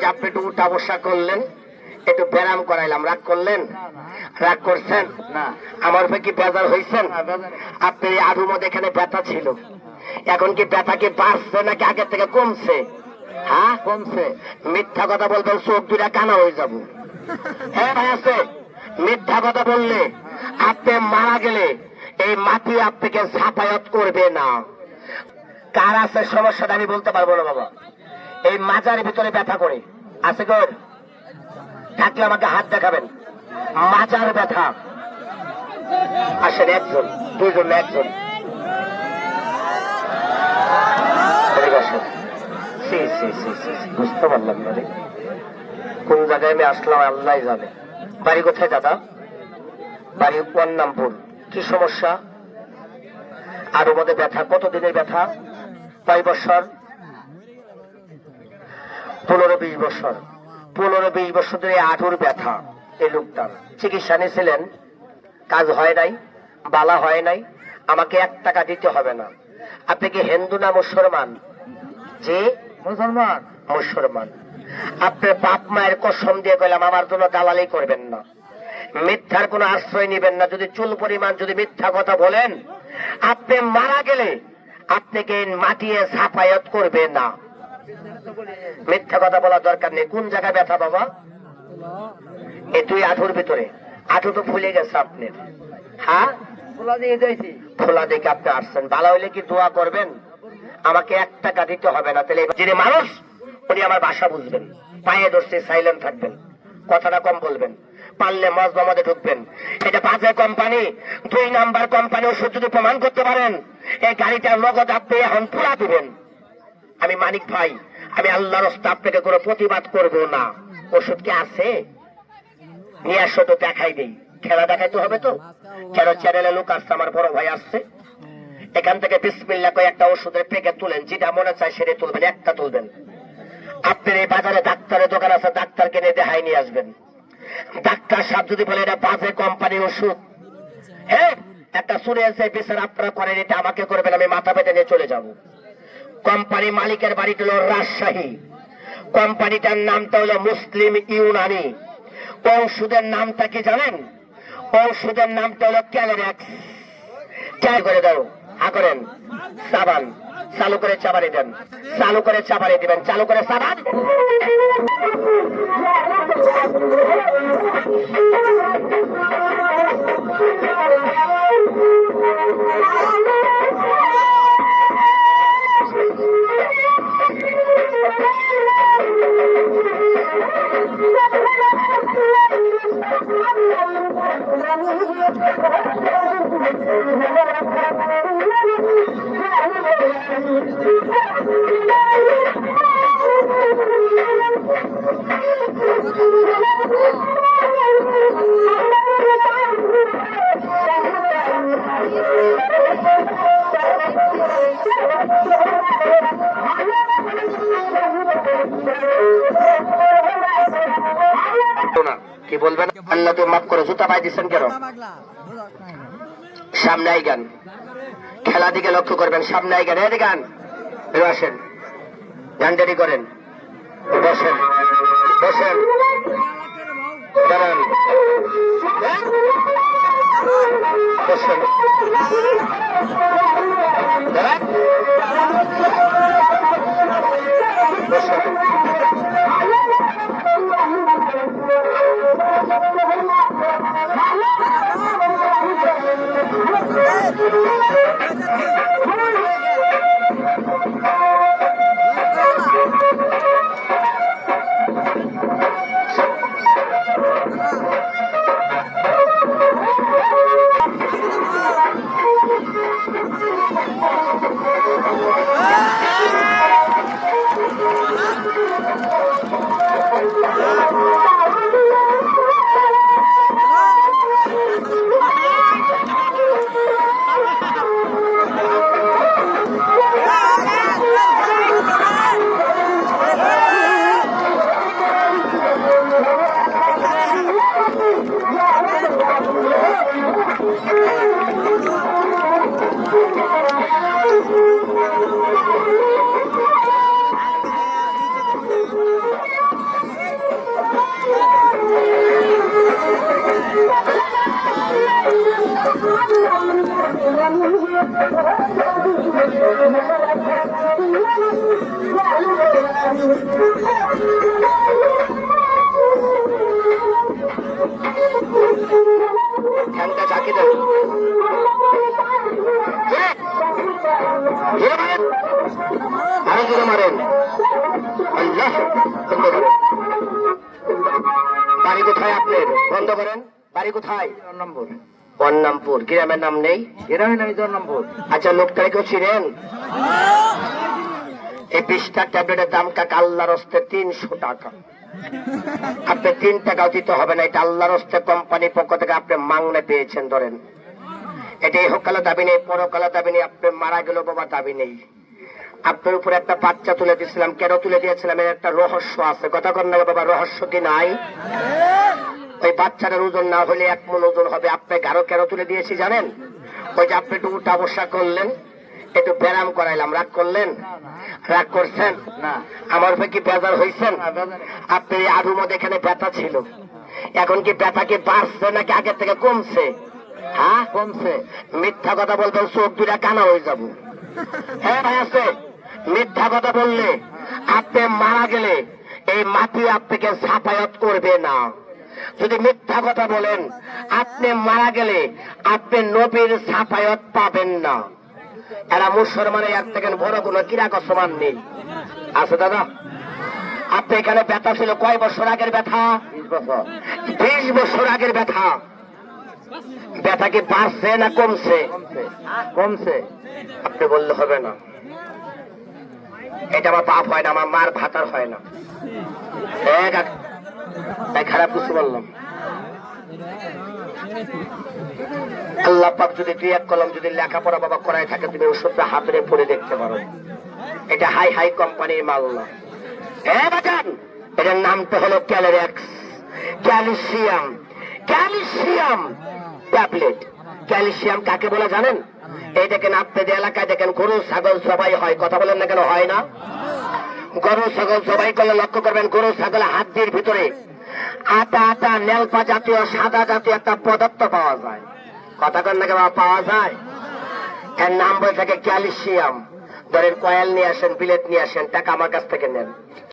যে আপনি একটু উঠা বসা করলেন, একটু ব্যায়াম করাইলাম, রাগ করলেন? রাগ করছেন না? আমার উপরে কি বেজার হয়েছেন? আপনি আরুর মধ্যে এখানে ব্যথা ছিল, এখন কি ব্যথা কি বাড়ছে নাকি আগের থেকে কমছে? হ্যাঁ কমছে। মিথ্যা কথা বলবেন, চোখ দুটা কানা হয়ে যাবো। হ্যাঁ ভাই আছে, মিথ্যা কথা বললে আপনি মারা গেলে এই মাটি আপনাকে ছাপায়াত করবে না। কার আছে সমস্যাটা আমি বলতে পারবো না বাবা। এই মাজার ভিতরে ব্যথা করে আছে গো, থাকলে আমাকে হাত দেখাবেন। মাজার ব্যথা আসেন, একজন দুজন একজন বুঝতে পারলাম না রে, কোন জায়গায় আমি আসলাম আল্লাহ জানে। বাড়ি কোথায় দাদা? বাড়ি পন্নামপুর। কি সমস্যা? আরো মধ্যে ব্যথা, কতদিনের ব্যথা? 5 বছর? 15-20 বছর। 15-20 বছর ধরে আঁটুর ব্যথা। এই লোকটার চিকিৎসা নিয়েছিলেন, কাজ হয় নাই, বালা হয় নাই। আমাকে 1 টাকা দিতে হবে না। আপনি কি হিন্দু না মুসলমান? জি মুসলমান। মুসলমান। আপনার বাপ মায়ের কসম দিয়ে কইলাম আমার জন্য দালালি করবেন না, মিথ্যার কোনো আশ্রয় নিবেন না। যদি চুল পরিমাণ যদি মিথ্যা কথা বলেন, আপনি মারা গেলে আপনাকে মাটিয়ে ছাপায়াত করবে না। মিথ্যা কথা বলার দরকার নেই। কোন জায়গায় ব্যথা বাবা? এই 2 আঁঠুর ভিতরে। আঁঠু তো ফুলে গেছে আপনার। হ্যাঁ খোলা দেখে আপনি আসছেন। ভালো হইলে কি দোয়া করবেন? আমাকে 1 টাকা দিতে হবে না। তাহলে যিনি মানুষ উনি আমার ভাষা বুঝবেন। পায়ে ধরতে সাইলেন্ট থাকবেন, কথাটা কম বলবেন, পারলে মজবা মধ্যে ঢুকবেন। এটা বাজে কোম্পানি, 2 নাম্বার কোম্পানি। ওষুধ যদি প্রমাণ করতে পারেন এই গাড়িটার নগদ আপনি এখন পুরা দিবেন। আমি মানিক ভাই, আমি আল্লাহর রাস্তা আপনাকে কোনো প্রতিবাদ করব না। ওষুধ কি আছে? নিয়ে আসো তো, দেখাই দেই। খেলা দেখাইতে হবে তো। কেন চ্যানেলে লোক আসছে, আমার বড় ভাই আসছে। এখান থেকে বিসমিল্লাহ কয়ে একটা ওষুধের প্যাকেট তুলেন, যেটা মনে চায় সেটা তুলবেন, একটা তুলবেন। আপনার এই বাজারে ডাক্তারের দোকান আছে, ডাক্তার কিনে দেখাই নিয়ে আসবেন। ডাক্তার সাহেব যদি বলে এটা বাজে কোম্পানি ওষুধ, হ্যাঁ একটা শুনে আছে বিচার আপনারা করেন, এটা আমাকে করবেন, আমি মাথা পেতে নিয়ে চলে যাব। কোম্পানি মালিকের বাড়িটা হলো রাজশাহী, কোম্পানিটার নামটা হলো মুসলিম ইউনানি। ঔষধের নামটা কি জানেন? ঔষধের নামটা হলো ক্যালোরেক্স। চাই করে দাও, হা করেন। সাবান চালু করে চাবারে দেন, চালু করে চাবারে দিবেন, চালু করে সাবান। কি বলবেন? আল্লাহ তো মাফ করে। জুতা পাই দিচ্ছেন কেন? সামনে আই গান, খেলা দিকে লক্ষ্য করবেন। সামনে আই গান, এদিকে গান আসেন, গান রেডি করেন, বসেন বসেন, দাঁড়ান, বসেন, দাঁড়ান, বসেন। ঠ্যাংটা ঝাঁকি দেন। আরো জোরে মারেন। আল্লাহ, বন্ধ করেন। বাড়ি কোথায় আপনার? বন্ধ করেন। বাড়ি কোথায়? বর্ণামপুর। গ্রামের নাম নেই? গ্রামের নাম বর্ণামপুর। আচ্ছা, লোকটাকে কেউ ছিলেন? এই 20টা ট্যাবলেটের দাম কাকা আল্লাহর হস্তে 300 টাকা। আপনি 3 টাকাও দিতে হবে না, এটা আল্লাহর হস্তে কোম্পানির পক্ষ থেকে আপনি মাংনে পেয়েছেন। ধরেন, এটা ইহকালে দাবি নেই, পরকালে দাবি নেই, আপনি মারা গেল বাবা দাবি নেই। আপনার উপরে একটা বাচ্চা তুলে দিয়েছিলাম, কেন তুলে দিয়েছিলাম এর একটা রহস্য আছে। কথা কর না বাবা, রহস্য কি নাই? ওই বাচ্চাটার ওজন না হলে 1 মণ ওজন হবে। আপনি গারো কেন তুলে দিয়েছি জানেন? ওই যে আপনি একটু উঠা বসা করলেন, একটু ব্যায়াম করাইলাম, রাগ করলেন? রাগ করছেন না? আমার উপরে কি বেজার হয়েছেন? আপনি আরুর মধ্যে এখানে ব্যথা ছিল, এখন কি ব্যথা কি বাড়ছে নাকি আগের থেকে কমছে? হ্যাঁ, কমছে। মিথ্যা কথা বলবেন, চোখ দুটা কানা হয়ে যাবো। হ্যাঁ ভাই আছে, মিথ্যা কথা বললে আপনি মারা গেলে এই মাটি আপনাকে ছাপায়াত করবে না। যদি মিথ্যা কথা বলেন, আপনি মারা গেলে আপনি নবীর ছাপায়াত পাবেন না। এরা মুসলমানের এক থেকে বড় কোন কিরা কসমান নেই। আছে দাদা? আপনি এখানে ব্যথা ছিল কয় বছর আগের ব্যথা? 20 বছর আগের ব্যথা। ব্যথা কি বাড়ছে না কমছে? কমছে। আপনি বললে হবে না, এটা আমার বাপ হয় না, আমার মার ভাতার হয় না। তাই খারাপ কিছু বললাম। আল্লাহ পাক যদি 2-1 কলম যদি লেখাপড়া বাবা করাই থাকে, তুমি ওষুধটা হাতে পড়ে দেখতে পারো। এটা হাই হাই কোম্পানির মাল না। বাজান, এটার নামটা হলো ক্যালোরেক্স, ক্যালসিয়াম। Calcium tablet. ক্যালসিয়াম কাকে বলে জানেন? এই দেখেন আপনাদের এলাকায় দেখেন গরু ছাগল সবাই হয়, কথা বলেন না কেন হয় না? গরু ছাগল সবাই করলে লক্ষ্য করবেন, গরু ছাগল হাড্ডির ভিতরে আটা আটা নেলপা জাতীয় সাদা জাতীয় একটা পদার্থ পাওয়া যায়। কথা কন না কেন পাওয়া যায়? এর নাম বলে থাকে ক্যালসিয়াম। ধরেন কয়েল নিয়ে আসেন, বিলেট নিয়ে আসেন, টাকা আমার কাছ থেকে নেন।